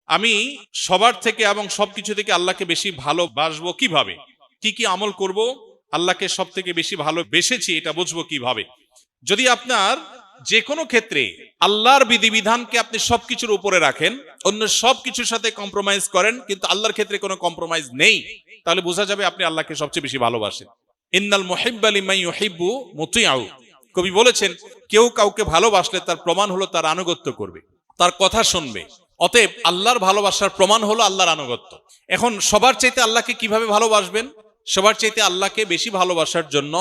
আমি সবার থেকে এবং সবকিছু থেকে আল্লাহকে বেশি ভালোবাসবো কিভাবে, কি কি আমল করব, আল্লাহকে সব থেকে বেশি ভালোবেসেছি এটা বুঝবো কিভাবে? যদি আপনার যে কোনো ক্ষেত্রে আল্লাহর বিধিবিধানকে আপনি সবকিছুর উপরে রাখেন, অন্য সবকিছুর সাথে কম্প্রোমাইজ করেন, কিন্তু আল্লাহর ক্ষেত্রে কোনো কম্প্রোমাইজ নেই, তাহলে বোঝা যাবে আপনি আল্লাহকে সবচেয়ে বেশি ভালোবাসেন। ইন্নাল মুহিব্বা লিমান ইউহিব্বু মুতিউ। কবি বলেছেন, কেউ কাউকে ভালোবাসলে তার প্রমাণ হলো তার আনুগত্য করবে, তার কথা শুনবে। অতএব আল্লাহর ভালোবাসার প্রমাণ হলো আল্লাহর আনুগত্য। এখন সবার চাইতে আল্লাহকে কিভাবে ভালোবাসবেন? সবার চাইতে আল্লাহকে বেশি ভালোবাসার জন্য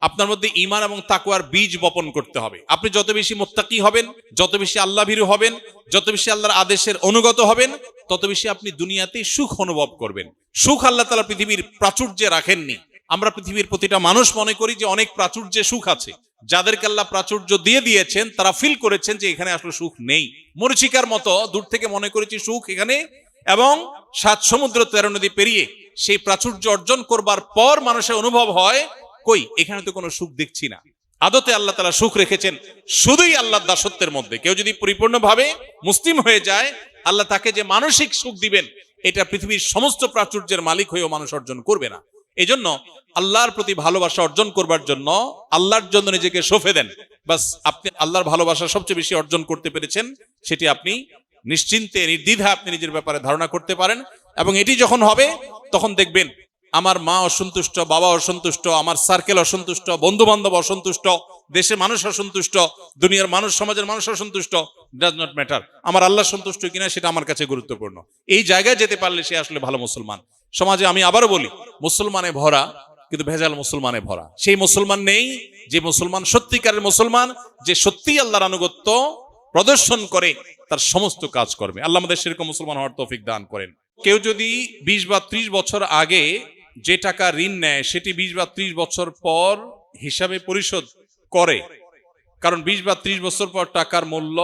আপনার মধ্যে ঈমান এবং তাকওয়ার বীজ বপন করতে হবে। আপনি যত বেশি মুত্তাকি হবেন, যত বেশি আল্লাহ ভীরু হবেন, যত বেশি আল্লাহর আদেশের অনুগত হবেন, তত বেশি আপনি দুনিয়াতে সুখ অনুভব করবেন। সুখ আল্লাহ তাআলা পৃথিবীর প্রাচুর্যে রাখেননি। আমরা পৃথিবীর প্রতিটা মানুষ মনে করি যে অনেক প্রাচুর্যে সুখ আছে। যাদেরকে আল্লাহ প্রাচুর্য দিয়ে দিয়েছেন তারা ফিল করেছেন যে এখানে আসলে সুখ নেই। মরীচিকার মতো দূর থেকে মনে করেছি সুখ এখানে, এবং 7 সমুদ্র 13 নদী পেরিয়ে সেই প্রাচুর্য অর্জন করবার পর মানুষের অনুভব হয়, কই এখানে তো কোনো সুখ দেখছি না। আদতে আল্লাহ তাআলা সুখ রেখেছেন শুধুই আল্লাহর দাসত্বের মধ্যে। কেউ যদি পরিপূর্ণভাবে মুসলিম হয়ে যায়, আল্লাহ তাকে যে মানসিক সুখ দিবেন, এটা পৃথিবীর সমস্ত প্রাচুর্যের মালিক হয়েও মানুষ অর্জন করবে না। এজন্য আল্লাহর প্রতি ভালোবাসা অর্জন করবার জন্য আল্লাহর জন্য নিজেকে সঁপে দেন। বাস, আপনি আল্লাহর ভালোবাসা সবচেয়ে বেশি অর্জন করতে পেরেছেন, সেটি আপনি নিশ্চিন্তে নির্দ্বিধায় আপনি নিজের ব্যাপারে ধারণা করতে পারেন। এবং এটি যখন হবে তখন দেখবেন আমার মা অসন্তুষ্ট, বাবা অসন্তুষ্ট, আমার সার্কেল অসন্তুষ্ট, বন্ধু বান্ধব অসন্তুষ্ট, দেশের মানুষ অসন্তুষ্ট, দুনিয়ার মানুষ, সমাজের মানুষ অসন্তুষ্ট, ডাজ নট ম্যাটার। আমার আল্লাহ সন্তুষ্ট কিনা সেটা আমার কাছে গুরুত্বপূর্ণ। এই জায়গায় যেতে পারলে সে আসলে ভালো মুসলমান। সমাজে আমি আবারও বলি, মুসলমানে ভরা, কিন্তু ভেজাল মুসলমানে ভরা। সেই মুসলমান নেই যে মুসলমান সত্যিকারের মুসলমান, যে সত্যি আল্লাহর আনুগত্য প্রদর্শন করে তার সমস্ত কাজ করবে। আল্লাহ আমাদের সেরকম মুসলমান হওয়ার তৌফিক দান করেন। কেউ যদি 20 বা 30 বছর আগে যে টাকা ঋণ নেয় সেটি 20 বা 30 বছর পর হিসাবে পরিশোধ করে, কারণ 20 বা 30 বছর পর টাকার মূল্য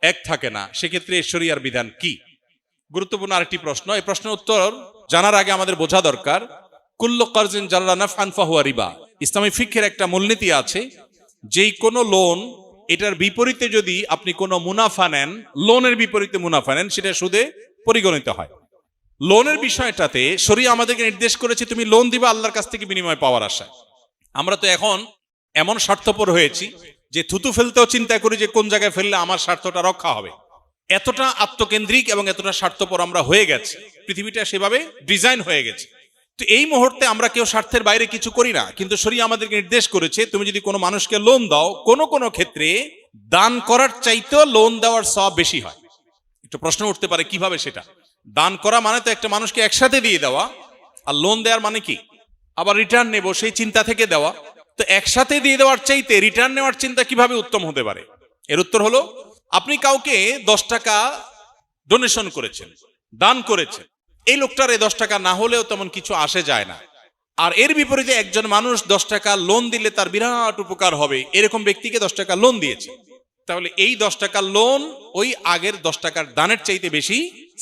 এক থাকে না, সেক্ষেত্রে শরিয়ার বিধান কি? গুরুত্বপূর্ণ আরেকটি প্রশ্ন। এই প্রশ্নের উত্তর জানার আগে আমাদের বোঝা দরকার, কুল্লু কারজিন জাররা নাফআন ফাহুয়া রিবা। ইসলামী ফিকহের একটা মূলনীতি আছে, যেই কোনো লোন, এটার বিপরীতে যদি আপনি কোনো মুনাফা নেন, লোনের বিপরীতে মুনাফা নেন, সেটা সুদে পরিগণিত হয়। লোনের বিষয়টাতে শরিয়া আমাদেরকে নির্দেশ করেছে তুমি লোন দিবা আল্লাহর কাছ থেকে বিনিময় পাওয়ার আশায়। আমরা তো এখন এমন স্বার্থপর হয়েছি যে থুতু ফেলতেও চিন্তা করি যে কোন জায়গায় ফেললে আমার স্বার্থটা রক্ষা হবে। এতটা আত্মকেন্দ্রিক এবং এতটা স্বার্থপর আমরা হয়ে গেছি, পৃথিবীটা সেভাবে ডিজাইন হয়ে গেছে। তো এই মুহূর্তে আমরা কেউ স্বার্থের বাইরে কিছু করি না, কিন্তু শরিয়া আমাদেরকে নির্দেশ করেছে তুমি যদি কোনো মানুষকে লোন দাও, কোনো কোনো ক্ষেত্রে দান করার চাইতেও লোন দেওয়ার সওয়াব বেশি হয়। একটু প্রশ্ন উঠতে পারে কিভাবে সেটা? দান করা মানে তো একটা মানুষকে একসাথে দিয়ে দেওয়া, আর লোন দেওয়ার মানে কি আবার রিটার্ন নেব সেই চিন্তা থেকে দেওয়া। তো একসাথে দিয়ে দেওয়ার চাইতে রিটার্ন নেওয়ার চিন্তা কিভাবে উত্তম হতে পারে? এর উত্তর হলো, আপনি কাউকে 10 টাকা ডোনেশন করেছেন, দান করেছেন, এই লোকটার এই 10 টাকা না হলেও তেমন কিছু আসে যায় না, আর এর বিপরীতে একজন মানুষ 10 টাকা লোন দিলে তার বিরাট উপকার হবে, এরকম ব্যক্তিকে 10 টাকা লোন দিয়েছে, তাহলে এই 10 টাকার লোন ওই আগের 10 টাকার দানের চাইতে বেশি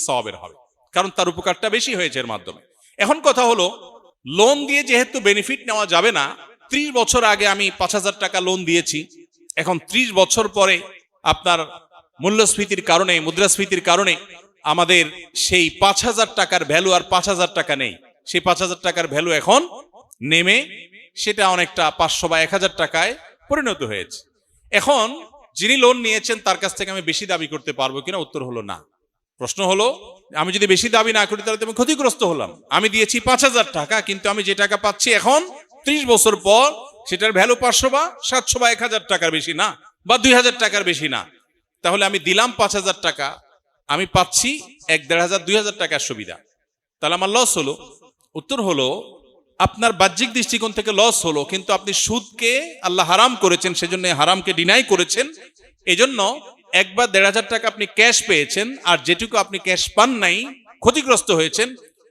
সওয়াবের হবে, কারণ তার উপকারটা বেশি হয়েছে এর মাধ্যমে। এখন কথা হলো, লোন দিয়ে যেহেতু বেনিফিট নেওয়া যাবে না, 30 বছর আগে আমি 5000 টাকা লোন দিয়েছি, এখন 30 বছর পরে আপনার মূল্যস্ফীতির কারণে, মুদ্রাস্ফীতির কারণে আমাদের সেই 5000 টাকার ভ্যালু আর 5000 টাকা নেই, সেই 5000 টাকার ভ্যালু এখন নেমে সেটা অনেকটা 500 বা 1000 টাকায় পরিণত হয়েছে। এখন যিনি লোন নিয়েছেন তার কাছ থেকে আমি বেশি দাবি করতে পারবো কিনা? উত্তর হলো না। প্রশ্ন হলো, আমি যদি বেশি দাবি না করি তাহলে আমি ক্ষতিগ্রস্ত হলাম। আমি দিয়েছি 5000 টাকা, কিন্তু আমি যে টাকা পাচ্ছি এখন 30 বছর পর সেটার ভ্যালু 500 বা 700 বা 1000 টাকার বেশি না, বা 2000 টাকার বেশি না। তাহলে আমি দিলাম 5000 টাকা, আমি পাচ্ছি 1500 2000 টাকার সুবিধা, তাহলে আমার লস হলো? উত্তর হলো, আপনার বাহ্যিক দৃষ্টিকোণ থেকে লস হলো, কিন্তু আপনি সুদকে আল্লাহ হারাম করেছেন, সেজন্য হারামকে ডিনাই করেছেন। এজন্য একবার 1500 টাকা আপনি ক্যাশ পেয়েছেন, আর যেটুকু আপনি ক্যাশ পান নাই, ক্ষতিগ্রস্ত হয়েছেন,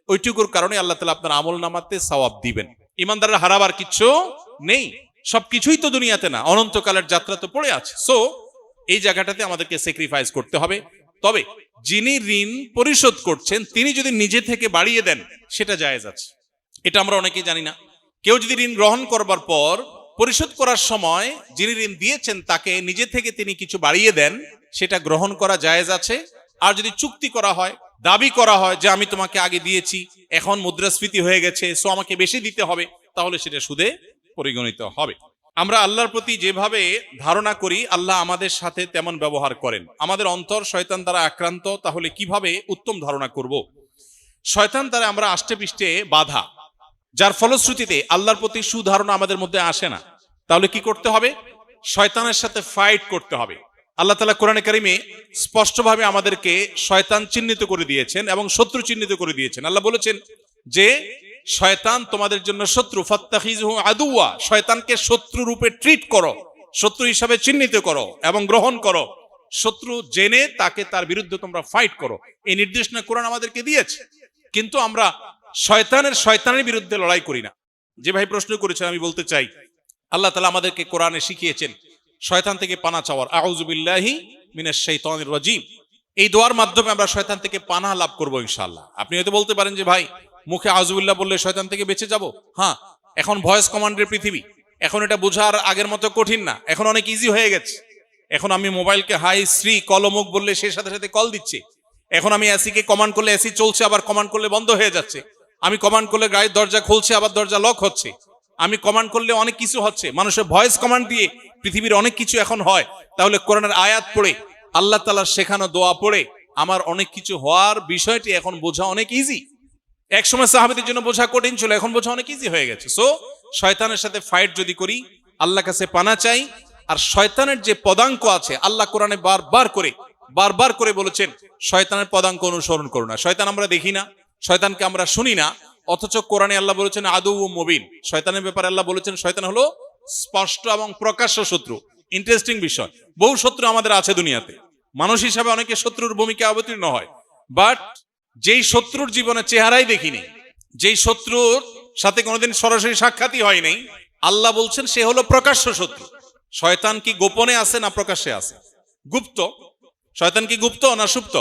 ওইটুকুর কারণে আল্লাহ তাআলা আপনার আমল নামাতে সওয়াব দিবেন। ইমানদারের হারাবার কিচ্ছু নেই, সবকিছুই তো দুনিয়াতে না, অনন্তকালের যাত্রা তো পড়ে আছে। সো এই জায়গাটাতে আমাদেরকে স্যাক্রিফাইস করতে হবে। তবে যিনি ঋণ পরিশোধ করছেন তিনি যদি নিজে থেকে বাড়িয়ে দেন সেটা জায়েজ আছে, এটা আমরা অনেকেই জানি না। কেউ যদি ঋণ গ্রহণ করবার পর পরিশোধ করার সময় যিনি ঋণ দিয়েছেন তাকে নিজে থেকে তিনি কিছু বাড়িয়ে দেন, সেটা গ্রহণ করা জায়েজ আছে। আর যদি চুক্তি করা হয়, দাবি করা হয় যে আমি তোমাকে আগে দিয়েছি, এখন মুদ্রাস্ফীতি হয়ে গেছে, সো আমাকে বেশি দিতে হবে, তাহলে সেটা সুদে পরিগণিত হবে। আমরা আল্লাহর প্রতি যেভাবে ধারণা করি আল্লাহ আমাদের সাথে তেমন ব্যবহার করেন। আমাদের অন্তর শয়তান দ্বারা আক্রান্ত, তাহলে কিভাবে উত্তম ধারণা করব? শয়তান দ্বারা আমরা আষ্টে পৃষ্ঠে বাধা, যার ফলশ্রুতিতে আল্লাহর প্রতি সুধারণা আমাদের মধ্যে আসে না। তাহলে কি করতে হবে? শয়তানের সাথে ফাইট করতে হবে। আল্লাহ তাআলা কোরআনে কারিমে স্পষ্টভাবে আমাদেরকে শয়তান চিহ্নিত করে দিয়েছেন এবং শত্রু চিহ্নিত করে দিয়েছেন। আল্লাহ বলেছেন যে শয়তান তোমাদের জন্য শত্রু, ফাত্তাখিযুহু আদুওয়া, শয়তানকে শত্রু রূপে ট্রিট করো, শত্রু হিসাবে চিহ্নিত করো এবং গ্রহণ করো, শত্রু জেনে তাকে তার বিরুদ্ধে তোমরা ফাইট করো। এই নির্দেশনা কোরআন আমাদেরকে দিয়েছে। কিন্তু আমরা শয়তানের বিরুদ্ধে লড়াই করি না। যে ভাই প্রশ্ন করেছেন, আমি বলতে চাই আল্লাহ তাআলা আমাদেরকে কোরআনে শিখিয়েছেন শয়তান থেকে পানাহ চাওয়ার, আউযু বিল্লাহি মিনাশ শাইতানির রাজীম। এই দোয়ার মাধ্যমে আমরা শয়তান থেকে পানাহ লাভ করব ইনশাআল্লাহ। আপনি হয়তো বলতে পারেন যে ভাই মুখে আউযুবিল্লাহ বললে শয়তান থেকে বেঁচে যাব। হ্যাঁ, এখন ভয়েস কমান্ডের পৃথিবী, এখন এটা বোঝার আগের মতো কঠিন না, এখন অনেক ইজি হয়ে গেছে। এখন আমি মোবাইলকে হাই শ্রী কলমুখ বললে সে সাথে সাথে কল দিচ্ছে। এখন আমি এসিকে কমান্ড করলে এসি চলছে, আবার কমান্ড করলে বন্ধ হয়ে যাচ্ছে। আমি কমান্ড করলে গাড়ির দরজা খুলছে, আবার দরজা লক হচ্ছে। আমি কমান্ড করলে অনেক কিছু হচ্ছে। মানুষের ভয়েস কমান্ড দিয়ে পৃথিবীর অনেক কিছু এখন হয়। তাহলে কোরআনের আয়াত পড়ে, আল্লাহ তাআলার শেখানো দোয়া পড়ে আমার অনেক কিছু হওয়ার বিষয়টি এখন বোঝা অনেক ইজি। একসময় সাহাবীদের জন্য বোঝা কঠিন ছিল, এখন বোঝা অনেক ইজি হয়ে গেছে। সো শয়তানের সাথে ফাইট যদি করি, আল্লাহর কাছে পানা চাই। আর শয়তানের যে পদাঙ্ক আছে, আল্লাহ কোরআনে বারবার করে বলেছেন শয়তানের পদাঙ্ক অনুসরণ করো না। শয়তান আমরা দেখি না, শয়তানকে আমরা শুনি না, অথচ কোরআনে আল্লাহ বলেছেন আদুউম মুবিন। শয়তানের ব্যাপারে আল্লাহ বলেছেন শয়তান হলো স্পষ্ট এবং প্রকাশ্য শত্রু। ইন্টারেস্টিং বিষয়, বহু শত্রু আমাদের আছে দুনিয়াতে। মানুষ হিসাবে অনেকে শত্রুর ভূমিকা অবতীর্ণ হয়, বাট যেই শত্রুর জীবনে চেহারাই দেখিনি, যেই শত্রুর সাথে কোনোদিন সরাসরি সাক্ষাৎই হয় নাই, আল্লাহ বলছেন সে হলো প্রকাশ্য শত্রু। শয়তান কি গোপনে আছে না প্রকাশ্যে আছে? গুপ্ত। শয়তান কি গুপ্ত না সুপ্ত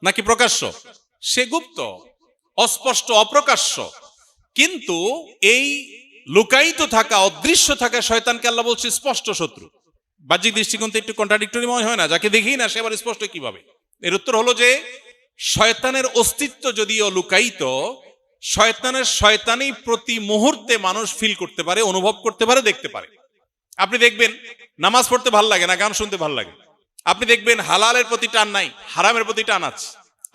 নাকি প্রকাশ্য? সে গুপ্ত, অস্পষ্ট, অপ্রকাশ্য। কিন্তু এই লুকায়িত থাকা, অদৃশ্য থাকা শয়তানকে আল্লাহ বলছে স্পষ্ট শত্রু। বাহ্যিক দৃষ্টিকোণ থেকে একটু কন্ট্রাডিক্টরি মনে হয় না? যাকে দেখি না সে আবার স্পষ্ট কিভাবে? এর উত্তর হলো যে শয়তানের অস্তিত্ব যদিও লুকায়িত, শয়তানি প্রতি মুহূর্তে মানুষ ফিল করতে পারে, অনুভব করতে পারে, দেখতে পারে। আপনি দেখবেন নামাজ পড়তে ভাল লাগে না, গান শুনতে ভাল লাগে। আপনি দেখবেন হালালের প্রতি টান নাই, হারামের প্রতি টান আছে।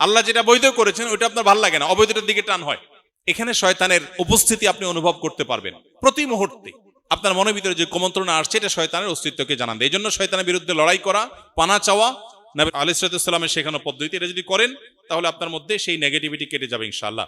আল্লাহ যেটা বৈধ করেছেন ওইটা আপনার ভাল লাগে না, অবৈধটার দিকে টান হয়। এখানে শয়তানের উপস্থিতি আপনি অনুভব করতে পারবেন প্রতি মুহূর্তে। আপনার মনের ভিতরে যে কুমন্ত্রণা আসছে এটা শয়তানের অস্তিত্বকে জানান দেয়। এই জন্য শয়তানের বিরুদ্ধে লড়াই করা, পানা চাওয়া, নবী আলাইহিস সালামের শেখানো পদ্ধতি, এটা যদি করেন তাহলে আপনার মধ্যে সেই নেগেটিভিটি কেটে যাবে ইনশাআল্লাহ।